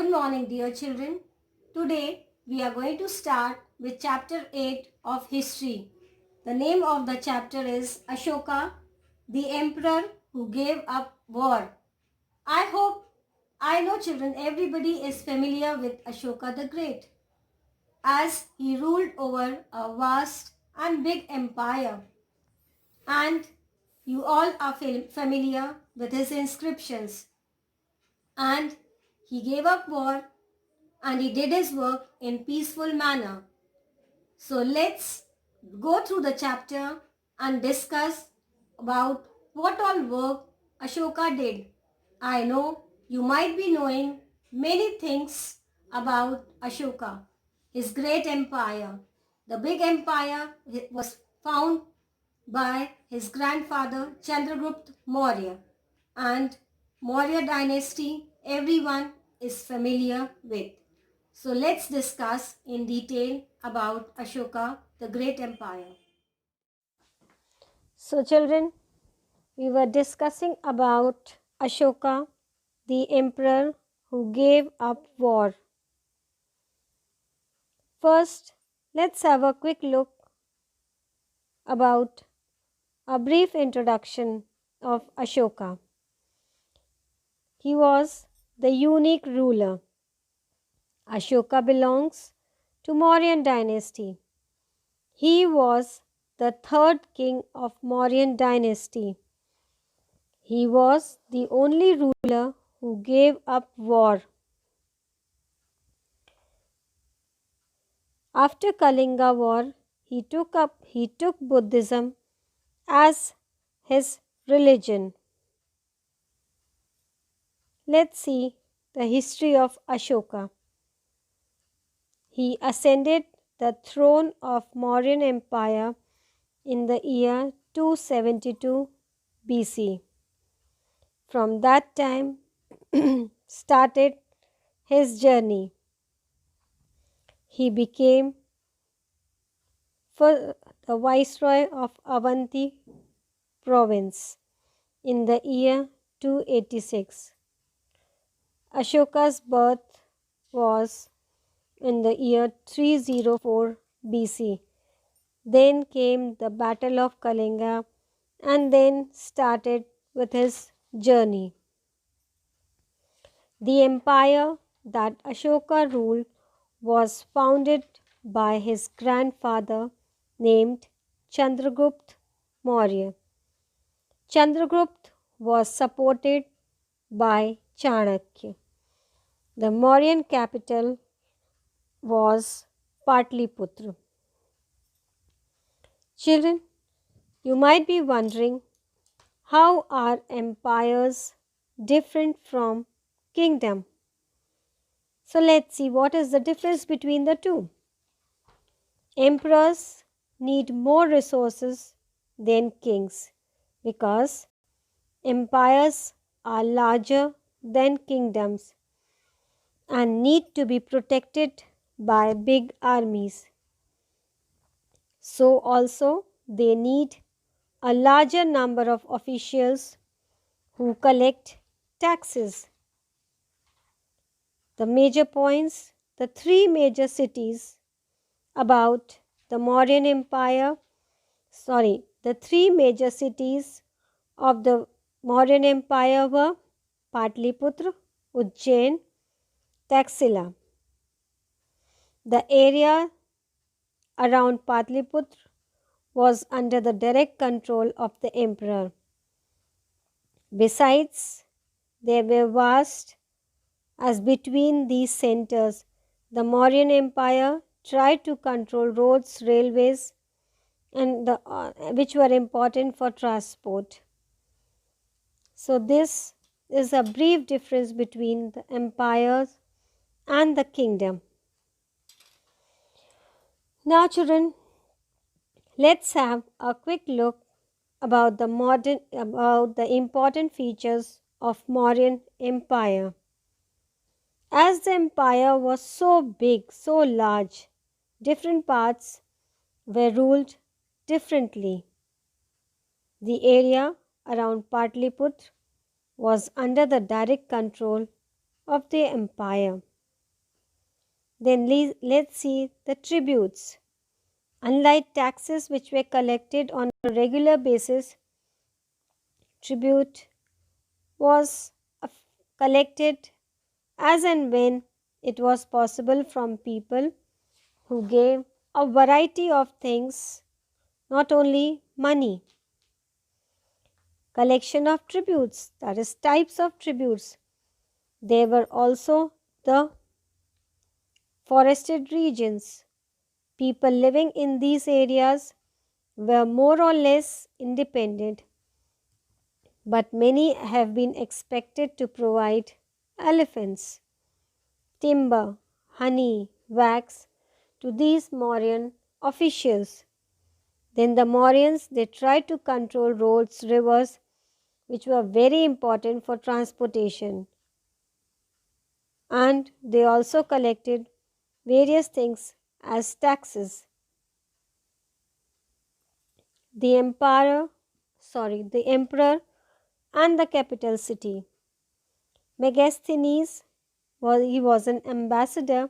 Good morning, dear children. Today we are going to start with chapter 8 of history. The name of the chapter is Ashoka, the emperor who gave up war. I know children, everybody is familiar with Ashoka the Great, as he ruled over a vast and big empire. And you all are familiar with his inscriptions. And he gave up war and he did his work in peaceful manner. So let's go through the chapter and discuss about what all work Ashoka did. I know you might be knowing many things about Ashoka, his great empire. The big empire was found by his grandfather Chandragupta Maurya, and Maurya dynasty everyone is familiar with. So let's discuss in detail about Ashoka, the great empire. So children, we were discussing about Ashoka, the emperor who gave up war. First, let's have a quick look about a brief introduction of Ashoka. He was the unique ruler. Ashoka belongs to Mauryan dynasty. He was the third king of Mauryan dynasty. He was the only ruler who gave up war. After Culling War, he took Buddhism as his religion. Let's see the history of Ashoka. He ascended the throne of Mauryan Empire in the year 272 BC. From that time started his journey. He became the viceroy of Avanti province in the year 286. Ashoka's birth was in the year 304 BC. Then came the Battle of Kalinga and then started with his journey. The empire that Ashoka ruled was founded by his grandfather named Chandragupta Maurya. Chandragupta was supported by Chanakya. The Mauryan capital was Patliputra. Children, you might be wondering, how are empires different from kingdom? So let's see what is the difference between the two. Emperors need more resources than kings because empires are larger than kingdoms and need to be protected by big armies. So also they need a larger number of officials who collect taxes. The major points, the three major cities about the Mauryan Empire, the three major cities of the Mauryan Empire were Patliputra, Ujjain, Taxila. The area around Patliputra was under the direct control of the emperor. Besides, there were vast as between these centers, the Mauryan Empire tried to control roads, railways, and which were important for transport. So this is a brief difference between the empires and the kingdom. Now children, let's have a quick look about the important features of Mauryan Empire. As the empire was so big, so large, different parts were ruled differently. The area around Patliputra was under the direct control of the empire. Then let's see the tributes. Unlike taxes which were collected on a regular basis, tribute was collected as and when it was possible from people who gave a variety of things, not only money. Collection of tributes, that is, types of tributes. There were also the forested regions. People living in these areas were more or less independent, but many have been expected to provide elephants, timber, honey, wax to these Mauryan officials. Then the Mauryans, they tried to control roads, rivers, which were very important for transportation. And they also collected various things as taxes. The emperor and the capital city. Megasthenes was an ambassador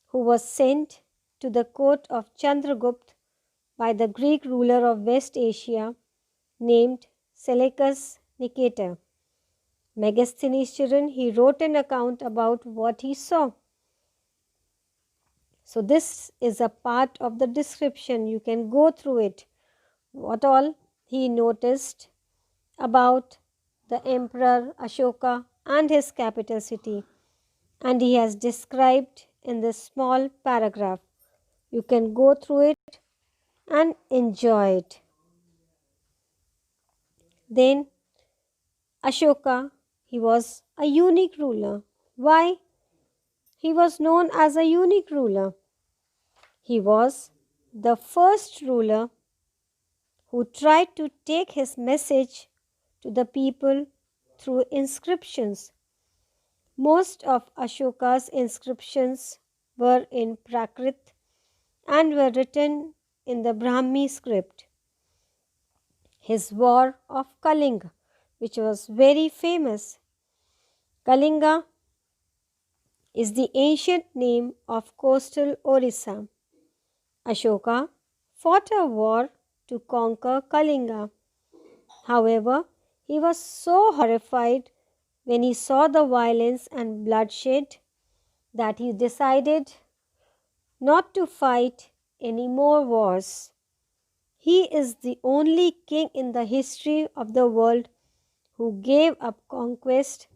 who was sent to the court of Chandragupta by the Greek ruler of West Asia named Seleucus Nicator. Megasthenes' children, he wrote an account about what he saw. So this is a part of the description. You can go through it. What all he noticed about the Emperor Ashoka and his capital city. And he has described in this small paragraph. You can go through it and enjoy it. Then Ashoka, he was a unique ruler. Why? He was known as a unique ruler. He was the first ruler who tried to take his message to the people through inscriptions. Most of Ashoka's inscriptions were in Prakrit and were written in the Brahmi script. His war of Kalinga, which was very famous. Kalinga is the ancient name of coastal Orissa. Ashoka fought a war to conquer Kalinga. However, he was so horrified when he saw the violence and bloodshed that he decided not to fight any more wars. He is the only king in the history of the world who gave up conquest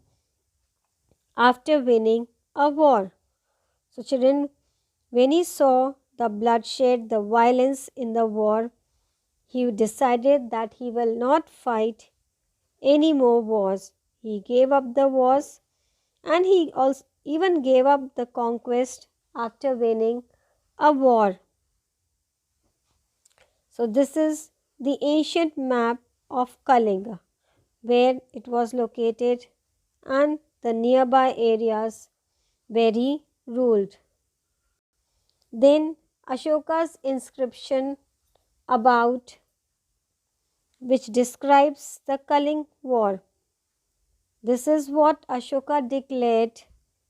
after winning a war. So children, when he saw the bloodshed, the violence in the war, he decided that he will not fight any more wars. He gave up the wars and he also even gave up the conquest after winning a war. So this is the ancient map of Kalinga, where it was located and the nearby areas where he ruled. Then Ashoka's inscription about which describes the Culling War. This is what Ashoka declared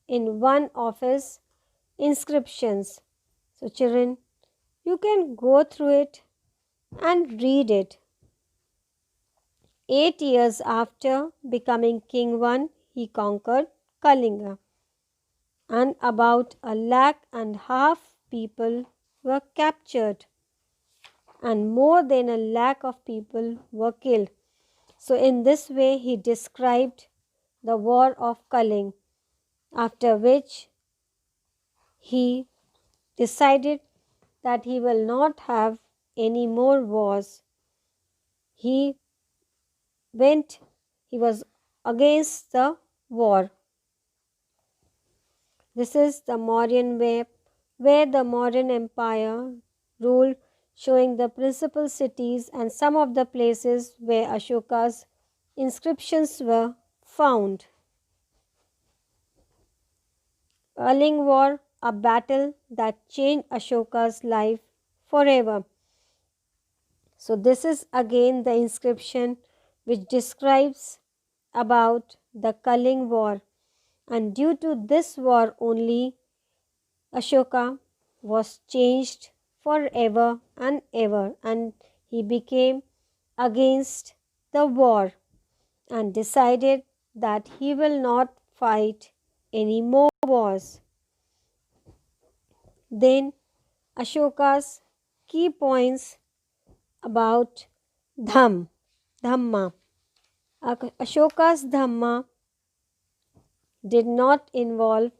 in one of his inscriptions. So children, you can go through it and read it. 8 years after becoming king one, he conquered Kalinga, and about 1.5 lakh people were captured and more than 1 lakh of people were killed. So in this way he described the war of Culling, after which he decided that he will not have any more wars. He was against the war. This is the Mauryan map where the Mauryan Empire ruled, showing the principal cities and some of the places where Ashoka's inscriptions were found. Culling War, a battle that changed Ashoka's life forever. So this is again the inscription which describes about the Culling War, and due to this war only Ashoka was changed forever and ever, and he became against the war and decided that he will not fight any more wars. Then Ashoka's key points about Dhamma. Ashoka's Dhamma did not involve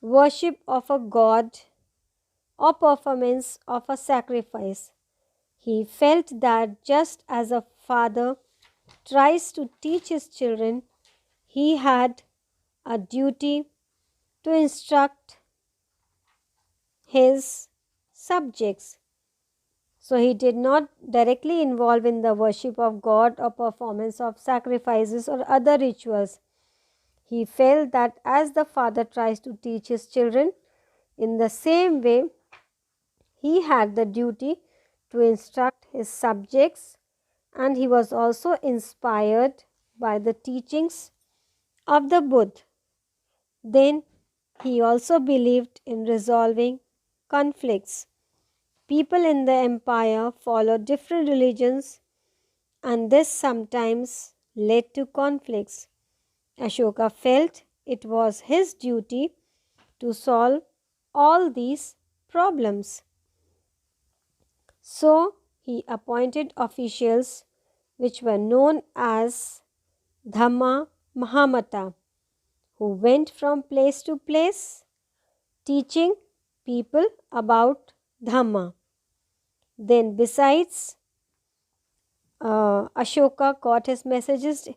worship of a god or performance of a sacrifice. He felt that just as a father tries to teach his children, he had a duty to instruct his subjects. So he did not directly involve in the worship of God or performance of sacrifices or other rituals. He felt that as the father tries to teach his children, in the same way he had the duty to instruct his subjects, and he was also inspired by the teachings of the Buddha. Then he also believed in resolving conflicts. People in the empire followed different religions, and this sometimes led to conflicts. Ashoka felt it was his duty to solve all these problems. So he appointed officials which were known as Dhamma Mahamata, who went from place to place teaching people about Dhamma. Then besides, Ashoka got his messages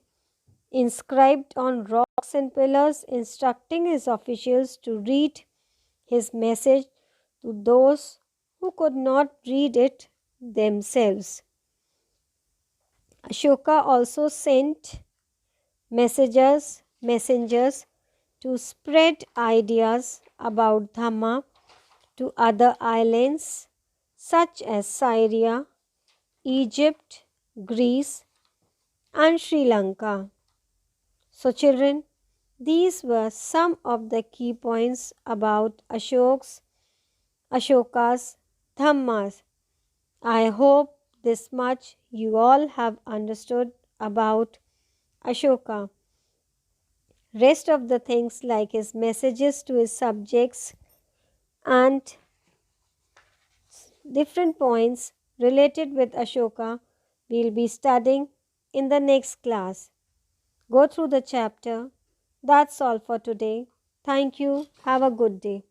inscribed on rocks and pillars, instructing his officials to read his message to those who could not read it themselves. Ashoka also sent messengers to spread ideas about Dhamma to other islands such as Syria, Egypt, Greece, and Sri Lanka. So, children, these were some of the key points about Ashoka's Dhammas. I hope this much you all have understood about Ashoka. Rest of the things like his messages to his subjects and different points related with Ashoka we'll be studying in the next class. Go through the chapter. That's all for today. Thank you. Have a good day.